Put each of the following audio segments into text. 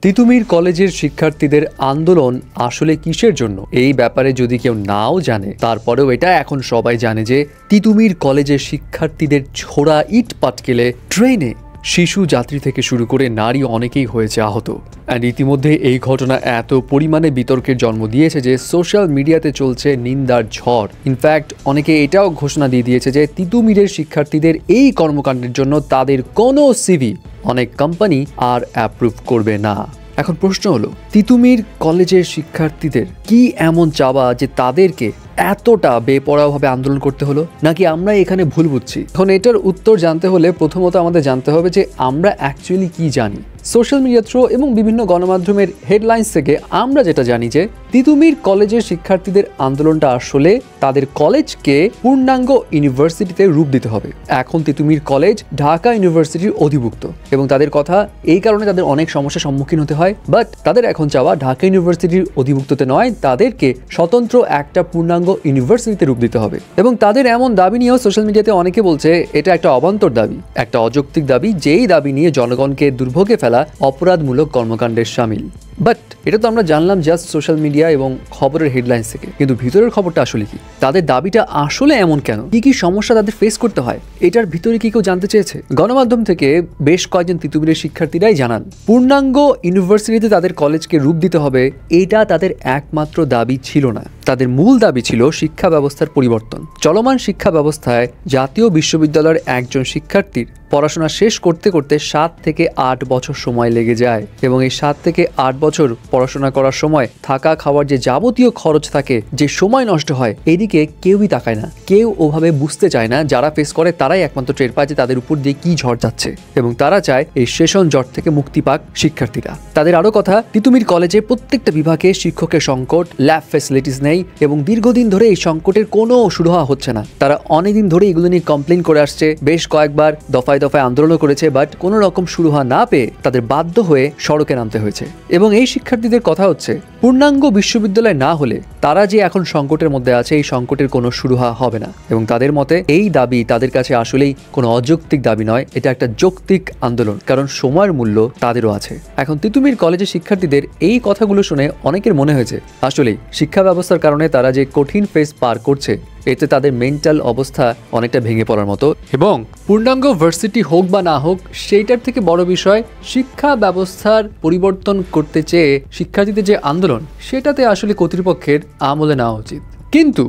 তিতুমির কলেজের শিক্ষার্থীদের আন্দোলন আসলে কিসের জন্য এই ব্যাপারে যদি কেউ নাও জানে তারপরেও এটা এখন সবাই জানে যে তিতুমির কলেজের শিক্ষার্থীদের ছোড়া ইট পাটকেলে ট্রেনে শিশু যাত্রী থেকে শুরু করে নারী অনেকেই হয়েছে আহত। অ্যান্ড ইতিমধ্যে এই ঘটনা এত পরিমাণে বিতর্কের জন্ম দিয়েছে যে সোশ্যাল মিডিয়াতে চলছে নিন্দার ঝড়। ইনফ্যাক্ট অনেকে এটাও ঘোষণা দিয়ে দিয়েছে যে তিতুমিরের শিক্ষার্থীদের এই কর্মকাণ্ডের জন্য তাদের কোনো সিভি অনেক কোম্পানি আর অ্যাপ্রুভ করবে না। এখন প্রশ্ন হলো, তিতুমির কলেজের শিক্ষার্থীদের কি এমন চাওয়া যে তাদেরকে এতটা বেপরোয়াভাবে আন্দোলন করতে হলো, নাকি আমরা এখানে ভুল বুঝছি? এখন এটার উত্তর জানতে হলে প্রথমত আমাদের জানতে হবে যে আমরা অ্যাকচুয়ালি কি জানি। সোশ্যাল মিডিয়া থ্রু এবং বিভিন্ন গণমাধ্যমের হেডলাইন্স থেকে আমরা যেটা জানি যে তিতুমির কলেজের শিক্ষার্থীদের আন্দোলনটা আসলে তাদের কলেজকে পূর্ণাঙ্গ ইউনিভার্সিটিতে রূপ দিতে হবে। এখন তিতুমির কলেজ ঢাকা ইউনিভার্সিটির অধিভুক্ত এবং তাদের কথা এই কারণে তাদের অনেক সমস্যার সম্মুখীন হতে হয়। বাট তাদের এখন চাওয়া ঢাকা ইউনিভার্সিটির অধিভুক্ততে নয়, তাদেরকে স্বতন্ত্র একটা পূর্ণাঙ্গ ইউনিভার্সিটিতে রূপ দিতে হবে। এবং তাদের এমন দাবি নিয়েও সোশ্যাল মিডিয়াতে অনেকে বলছে এটা একটা অবান্তর দাবি, একটা অযৌক্তিক দাবি, যেই দাবি নিয়ে জনগণকে দুর্ভোগে ফেলা অপরাধমূলক কর্মকাণ্ডের শামিল। বাট এটা তো আমরা জানলাম জাস্ট সোশ্যাল মিডিয়া এবং খবরের হেডলাইন্স থেকে, কিন্তু ভিতরের খবরটা আসলে কি? তাদের দাবিটা আসলে এমন কেন? কি কি সমস্যা তাদের ফেস করতে হয়? এটার ভিতরে কি কেউ জানতে চেয়েছে? গণমাধ্যম থেকে বেশ কয়েকজন তিতুমিরের শিক্ষার্থীরাই জানান পূর্ণাঙ্গ ইউনিভার্সিটিতে তাদের কলেজকে রূপ দিতে হবে, এটা তাদের একমাত্র দাবি ছিল না। তাদের মূল দাবি ছিল শিক্ষা ব্যবস্থার পরিবর্তন। চলমান শিক্ষা ব্যবস্থায় জাতীয় বিশ্ববিদ্যালয়ের একজন শিক্ষার্থীর পড়াশোনা শেষ করতে করতে 7 থেকে 8 বছর সময় লেগে যায় এবং এই 7 থেকে 8 বছর পড়াশোনা করার সময় থাকা খাওয়ার যে যাবতীয় খরচ থাকে, যে সময় নষ্ট হয়, এদিকে কেউই তাকায় না, কেউ ওভাবে বুঝতে চায় না। যারা ফেস করে তারাই একমাত্র টের পায় যে তাদের উপর দিয়ে কি ঝড় যাচ্ছে এবং তারা চায় এই সেশন ঝড় থেকে মুক্তি পাক শিক্ষার্থীরা। তাদের আরো কথা, তিতুমির কলেজে প্রত্যেকটা বিভাগে শিক্ষকের সংকট, ল্যাব ফ্যাসিলিটিস নেই এবং দীর্ঘদিন ধরে এই সংকটের কোনো সুরাহা হচ্ছে না। তারা অনেকদিন ধরে এগুলো নিয়ে কমপ্লেন করে আসছে, বেশ কয়েকবার দফায় আন্দোলন করেছে, বাট কোনো রকম সুরাহা না পেয়ে তাদের বাধ্য হয়ে সড়কে নামতে হয়েছে। এবং এই শিক্ষার্থীদের কথা হচ্ছে পূর্ণাঙ্গ বিশ্ববিদ্যালয় না হলে তারা যে এখন সংকটের মধ্যে আছে, এই সংকটের কোনো সুরাহা হবে না। এবং তাদের মতে এই দাবি তাদের কাছে আসলেই কোনো অযৌক্তিক দাবি নয়, এটা একটা যৌক্তিক আন্দোলন, কারণ সময়ের মূল্য তাদেরও আছে। এখন তিতুমির কলেজের শিক্ষার্থীদের এই কথাগুলো শুনে অনেকের মনে হয়েছে আসলেই শিক্ষা ব্যবস্থার কারণে তারা যে কঠিন ফেজ পার করছে, এতে তাদের মেন্টাল অবস্থা অনেকটা ভেঙে পড়ার মতো। এবং পূর্ণাঙ্গ ভার্সিটি হোক বা না হোক, সেইটার থেকে বড় বিষয় শিক্ষা ব্যবস্থার পরিবর্তন করতে চেয়ে শিক্ষার্থীদের যে আন্দোলন, সেটাতে আসলে কর্তৃপক্ষের আমলে নেওয়া উচিত। কিন্তু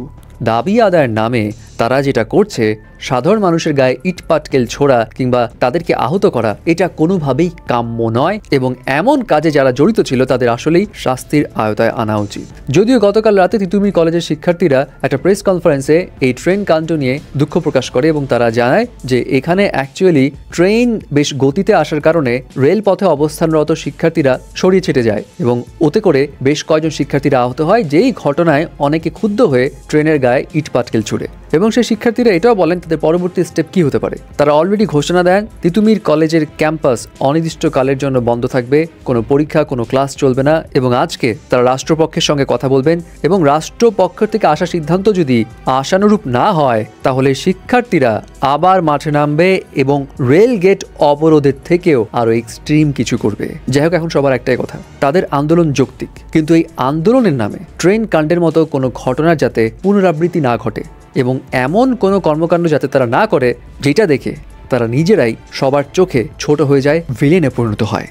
দাবি আদায়ের নামে তারা যেটা করছে, সাধারণ মানুষের গায়ে ইট পাটকেল ছোড়া কিংবা তাদেরকে আহত করা, এটা কোনোভাবেই কাম্য নয় এবং এমন কাজে যারা জড়িত ছিল তাদের আসলেই শাস্তির আওতায় আনা উচিত। যদিও গতকাল রাতে তিতুমির কলেজের শিক্ষার্থীরা একটা প্রেস কনফারেন্সে এই ট্রেন কাণ্ড নিয়ে দুঃখ প্রকাশ করে এবং তারা জানায় যে এখানে অ্যাকচুয়ালি ট্রেন বেশ গতিতে আসার কারণে রেলপথে অবস্থানরত শিক্ষার্থীরা ছড়িয়ে ছিটে যায় এবং ওতে করে বেশ কয়েকজন শিক্ষার্থীরা আহত হয়, যেই ঘটনায় অনেকে ক্ষুব্ধ হয়ে ট্রেনের গায়ে ইট পাটকেল ছুড়ে। এবং সেই শিক্ষার্থীরা এটাও বলেন তাদের পরবর্তী স্টেপ কি হতে পারে। তারা অলরেডি ঘোষণা দেন তিতুমির কলেজের ক্যাম্পাস অনির্দিষ্টকালের জন্য বন্ধ থাকবে, কোনো পরীক্ষা, কোনো ক্লাস চলবে না। এবং আজকে তারা রাষ্ট্রপক্ষের সঙ্গে কথা বলবেন এবং রাষ্ট্রপক্ষ থেকে আসা সিদ্ধান্ত যদি আশানুরূপ না হয়, তাহলে শিক্ষার্থীরা আবার মাঠে নামবে এবং রেল গেট অবরোধের থেকেও আরো এক্সট্রিম কিছু করবে। যাই হোক, এখন সবার একটাই কথা, তাদের আন্দোলন যৌক্তিক, কিন্তু এই আন্দোলনের নামে ট্রেন কাণ্ডের মতো কোনো ঘটনার যাতে পুনরাবৃত্তি না ঘটে এবং এমন কোনো কর্মকাণ্ড যাতে তারা না করে যেটা দেখে তারা নিজেরাই সবার চোখে ছোট হয়ে যায়, ভিলেনে পরিণত হয়।